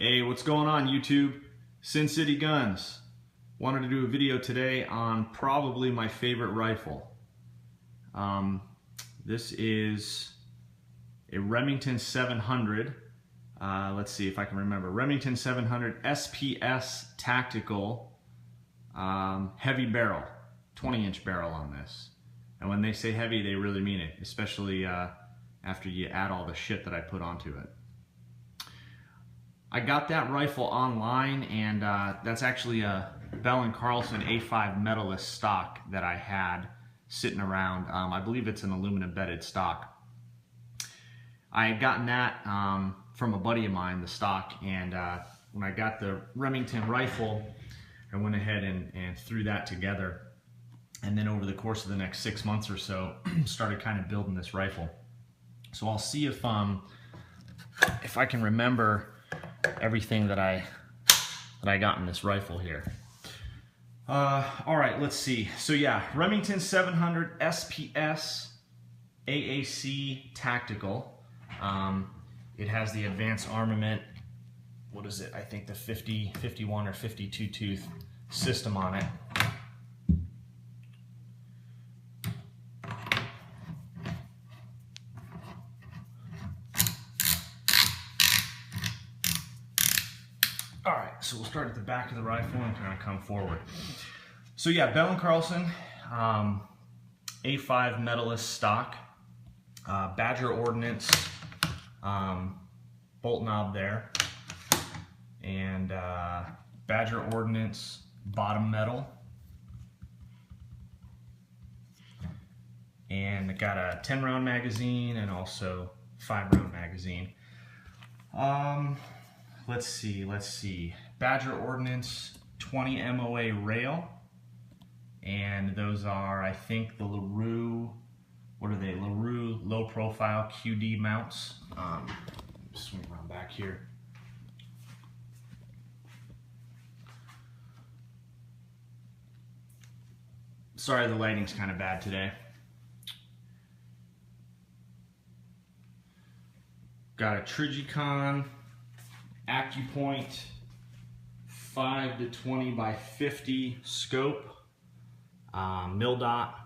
Hey, what's going on YouTube? Sin City Guns. Wanted to do a video today on probably my favorite rifle. This is a Remington 700. Let's see if I can remember. Remington 700 SPS Tactical heavy barrel, 20-inch barrel on this. And when they say heavy, they really mean it, especially after you add all the shit that I put onto it. I got that rifle online, and that's actually a Bell & Carlson A5 Medalist stock that I had sitting around. I believe it's an aluminum bedded stock. I had gotten that from a buddy of mine, the stock, and when I got the Remington rifle, I went ahead and threw that together. And then over the course of the next 6 months or so, started kind of building this rifle. So I'll see if I can remember everything that I got in this rifle here. All right, let's see. So yeah, Remington 700 SPS AAC Tactical. It has the advanced armament. What is it? I think the 50, 51, or 52 tooth system on it. Alright, so we'll start at the back of the rifle and kind of come forward. So yeah, Bell & Carlson, A5 Medalist stock, Badger Ordance, bolt knob there, and Badger Ordance bottom metal. And it got a 10-round magazine and also 5-round magazine. Let's see. Badger Ordance 20 MOA rail, and those are, I think, the LaRue. What are they? LaRue low profile QD mounts. Swing around back here. Sorry, the lighting's kind of bad today. Got a Trijicon Accupoint 5 to 20 by 50 scope, mil dot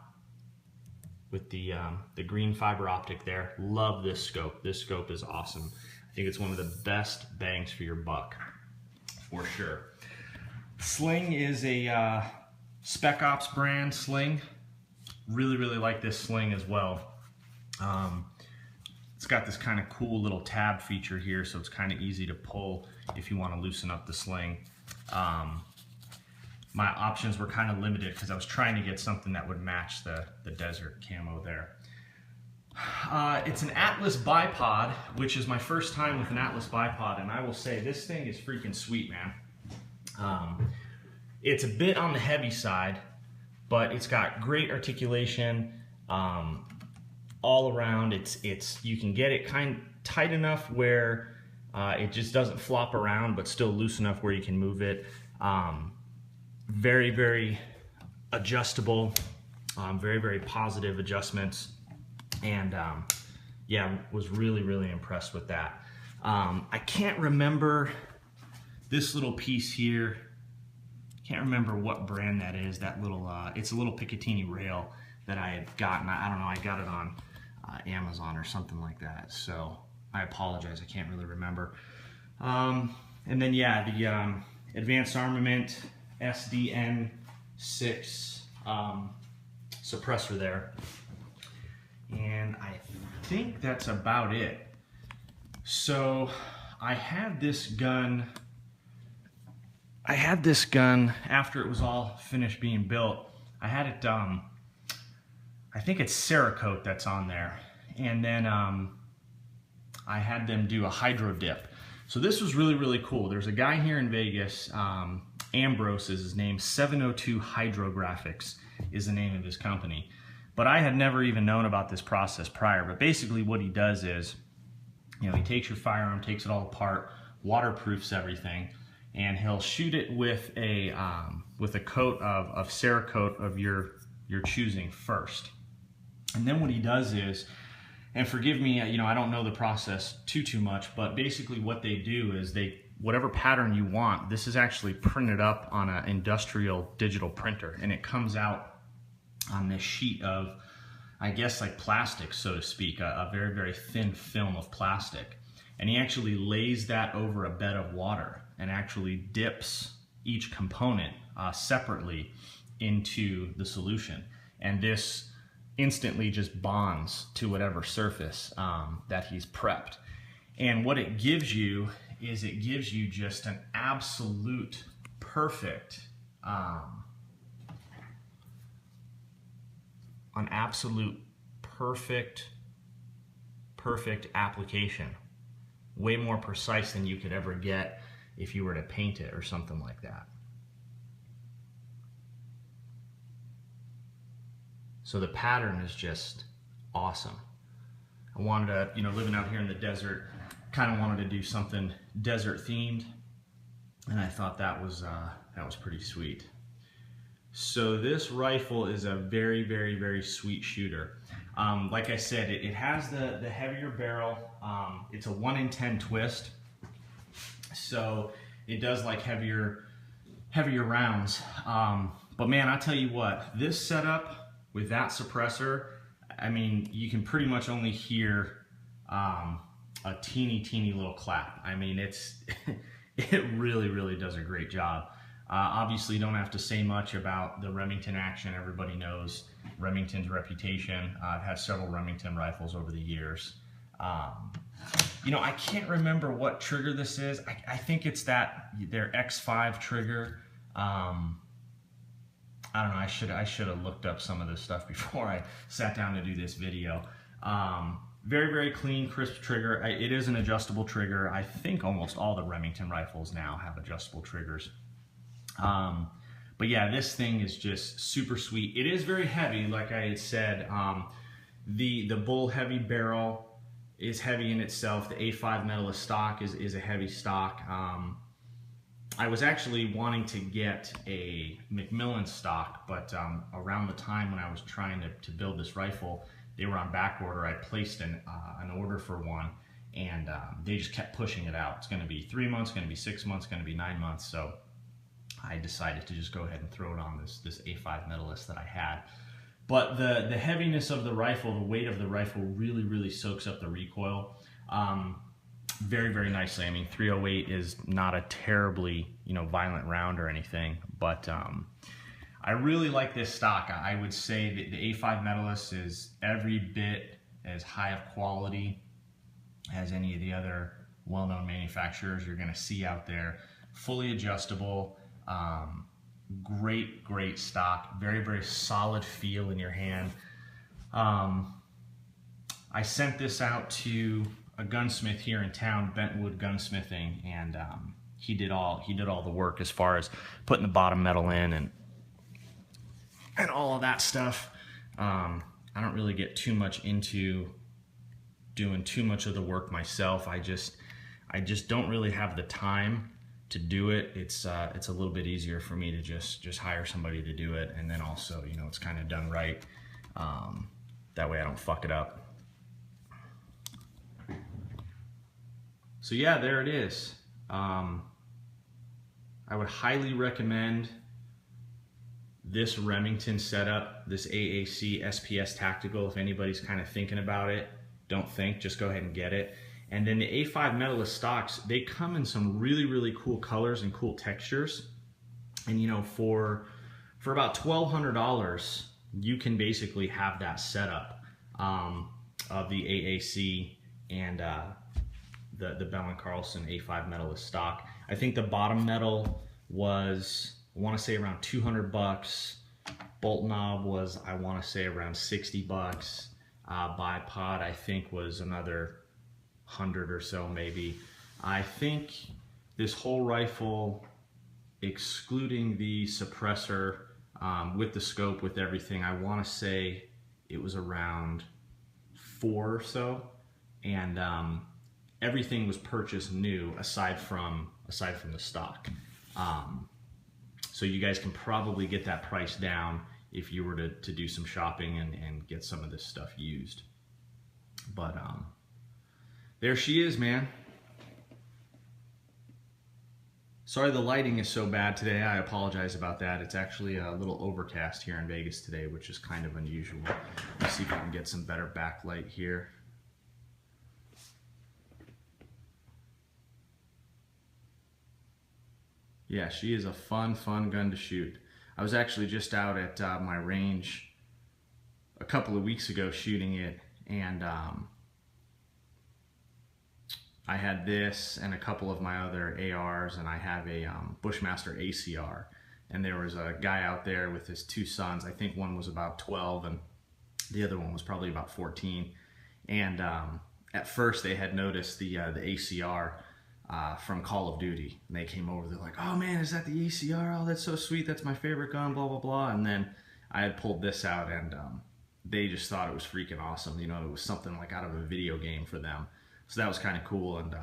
with the green fiber optic there. Love this scope. This scope is awesome. I think it's one of the best bangs for your buck, for sure. Sling is a Spec Ops brand Sling. Really like this Sling as well. It's got this kind of cool little tab feature here, so it's kind of easy to pull if you want to loosen up the sling. My options were kind of limited because I was trying to get something that would match the desert camo there. It's an Atlas bipod, which is my first time with an Atlas bipod, and I will say this thing is freaking sweet, man. It's a bit on the heavy side, but it's got great articulation. All around, you can get it kind of tight enough where it just doesn't flop around, but still loose enough where you can move it. Very adjustable, very positive adjustments, and yeah, was really impressed with that. I can't remember this little piece here. Can't remember what brand that is. That little, it's a little Picatinny rail that I had gotten. I don't know. I got it on Amazon or something like that, so I apologize, I can't really remember. And then yeah, the advanced armament SDN6 suppressor there, and I think that's about it. So I had this gun after it was all finished being built. I had it I think it's Cerakote that's on there. And then I had them do a hydro dip. So this was really cool. There's a guy here in Vegas, Ambrose is his name, 702 Hydrographics is the name of his company. But I had never even known about this process prior. But basically what he does is, you know, he takes your firearm, takes it all apart, waterproofs everything, and he'll shoot it with a coat of Cerakote of your choosing first. And then what he does is, and forgive me, you know, I don't know the process too much, but basically what they do is they whatever pattern you want. This is actually printed up on an industrial digital printer, and it comes out on this sheet of, I guess, like plastic, so to speak, a very, very thin film of plastic. And he actually lays that over a bed of water and actually dips each component separately into the solution. And this instantly just bonds to whatever surface that he's prepped. And what it gives you is it gives you just an absolute perfect perfect application. Way more precise than you could ever get if you were to paint it or something like that. So the pattern is just awesome. I wanted to, you know, living out here in the desert, kind of wanted to do something desert themed, and I thought that was pretty sweet. So this rifle is a very, very, very sweet shooter. Like I said, it has the heavier barrel. It's a 1 in 10 twist, so it does like heavier rounds. But man, I tell you what, this setup with that suppressor, I mean, you can pretty much only hear a teeny little clap. I mean, it really, really does a great job. Obviously, don't have to say much about the Remington action. Everybody knows Remington's reputation. I've had several Remington rifles over the years. You know, I can't remember what trigger this is. I think it's their X5 trigger. I don't know. I should have looked up some of this stuff before I sat down to do this video. Very, very clean, crisp trigger. It is an adjustable trigger. I think almost all the Remington rifles now have adjustable triggers. But yeah, this thing is just super sweet. It is very heavy, like I had said. The bull heavy barrel is heavy in itself. The A5 Medalist stock is a heavy stock. I was actually wanting to get a Macmillan stock, but around the time when I was trying to build this rifle, they were on back order. I placed an order for one, and they just kept pushing it out. It's going to be 3 months, going to be 6 months, going to be 9 months. So I decided to just go ahead and throw it on this A5 Medalist that I had. But the heaviness of the rifle, the weight of the rifle really, really soaks up the recoil very, very nicely. I mean, 308 is not a terribly, you know, violent round or anything, but I really like this stock. I would say that the A5 Medalist is every bit as high of quality as any of the other well-known manufacturers you're going to see out there. Fully adjustable, great stock, very, very solid feel in your hand. I sent this out to a gunsmith here in town, Bentwood Gunsmithing, and he did all the work as far as putting the bottom metal in and all of that stuff. I don't really get too much into doing too much of the work myself. I just don't really have the time to do it. It's a little bit easier for me to just hire somebody to do it, and then also, you know, it's kind of done right. That way I don't fuck it up. So yeah, there it is. I would highly recommend this Remington setup, this AAC SPS Tactical. If anybody's kind of thinking about it, don't think, just go ahead and get it. And then the A5 Medalist stocks, they come in some really, really cool colors and cool textures. And you know, for about $1,200, you can basically have that setup of the AAC and the Bell & Carlson A5 Medalist stock. I think the bottom metal was, I want to say, around 200 bucks. Bolt knob was, I want to say, around 60 bucks. Bipod, I think, was another 100 or so maybe. I think this whole rifle, excluding the suppressor, with the scope, with everything, I want to say it was around 4 or so. And everything was purchased new aside from the stock. So you guys can probably get that price down if you were to do some shopping and get some of this stuff used. But there she is, man. Sorry the lighting is so bad today. I apologize about that. It's actually a little overcast here in Vegas today, which is kind of unusual. Let's see if I can get some better backlight here. Yeah, she is a fun gun to shoot. I was actually just out at my range a couple of weeks ago shooting it, and I had this and a couple of my other ARs, and I have a Bushmaster ACR, and there was a guy out there with his two sons. I think one was about 12 and the other one was probably about 14, and at first they had noticed the ACR from Call of Duty, and they came over, they're like, oh man, is that the ACR? Oh, that's so sweet, that's my favorite gun, blah blah blah. And then I had pulled this out, and they just thought it was freaking awesome. You know, it was something like out of a video game for them. So that was kind of cool, and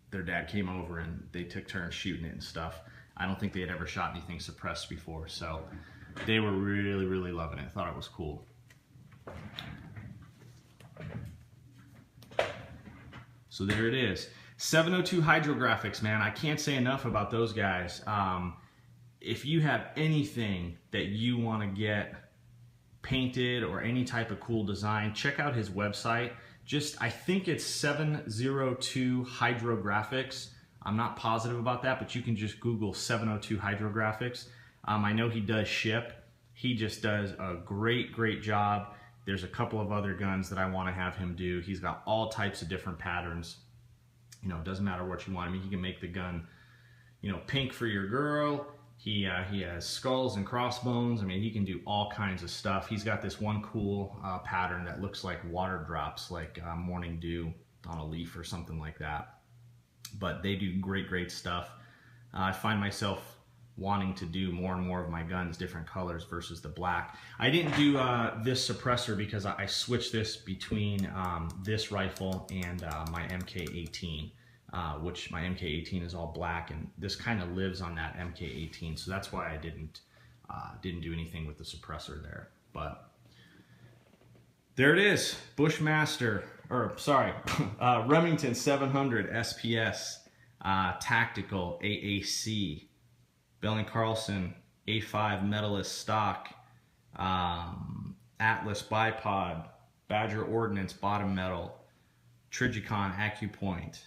their dad came over and they took turns shooting it and stuff. I don't think they had ever shot anything suppressed before, so they were really loving it. Thought it was cool. So there it is. 702 Hydrographics, man. I can't say enough about those guys. If you have anything that you want to get painted or any type of cool design, check out his website. I think it's 702 Hydrographics. I'm not positive about that, but you can just Google 702 Hydrographics. I know he does ship. He just does a great job. There's a couple of other guns that I want to have him do. He's got all types of different patterns. You know, it doesn't matter what you want. I mean, he can make the gun, you know, pink for your girl. He has skulls and crossbones. I mean, he can do all kinds of stuff. He's got this one cool pattern that looks like water drops, like morning dew on a leaf or something like that. But they do great stuff. I find myself wanting to do more and more of my guns different colors versus the black. I didn't do this suppressor because I switched this between this rifle and my MK18. Which my MK18 is all black, and this kind of lives on that MK18, so that's why I didn't do anything with the suppressor there. But there it is, Bushmaster, or sorry, Remington 700 SPS Tactical AAC, Bell & Carlson A5 Medalist stock, Atlas Bipod, Badger Ordance bottom metal, Trijicon Accupoint.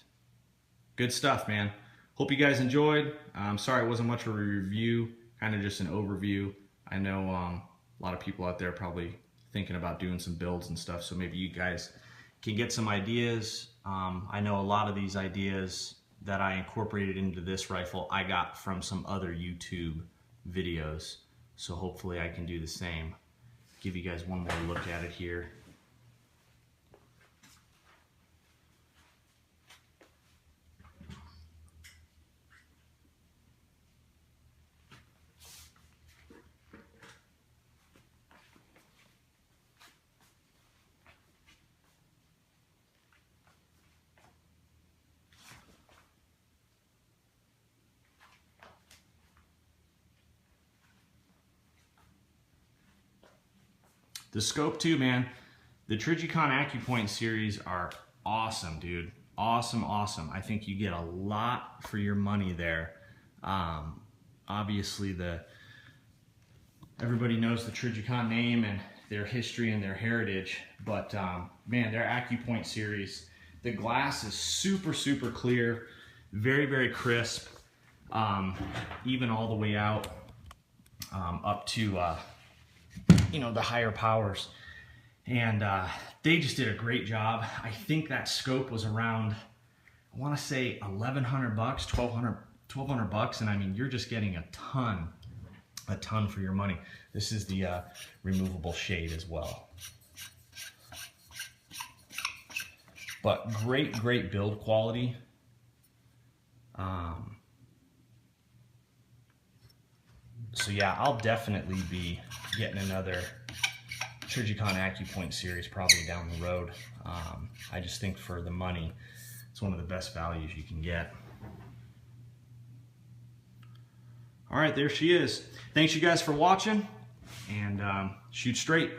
Good stuff, man. Hope you guys enjoyed. I'm sorry it wasn't much of a review, kind of just an overview. I know a lot of people out there probably thinking about doing some builds and stuff, so maybe you guys can get some ideas. I know a lot of these ideas that I incorporated into this rifle I got from some other YouTube videos, so hopefully I can do the same. Give you guys one more look at it here. The scope too, man. The Trijicon Accupoint series are awesome, dude. Awesome. I think you get a lot for your money there. Obviously, everybody knows the Trijicon name and their history and their heritage, but man, their Accupoint series, the glass is super clear, very crisp, even all the way out up to you know, the higher powers, and they just did a great job. I think that scope was around, I want to say $1,100, $1,200 bucks, and I mean, you're just getting a ton for your money. This is the removable shade as well. But great build quality. So yeah, I'll definitely be getting another Trijicon Accupoint series probably down the road. I just think for the money, it's one of the best values you can get. All right, there she is. Thanks you guys for watching, and shoot straight.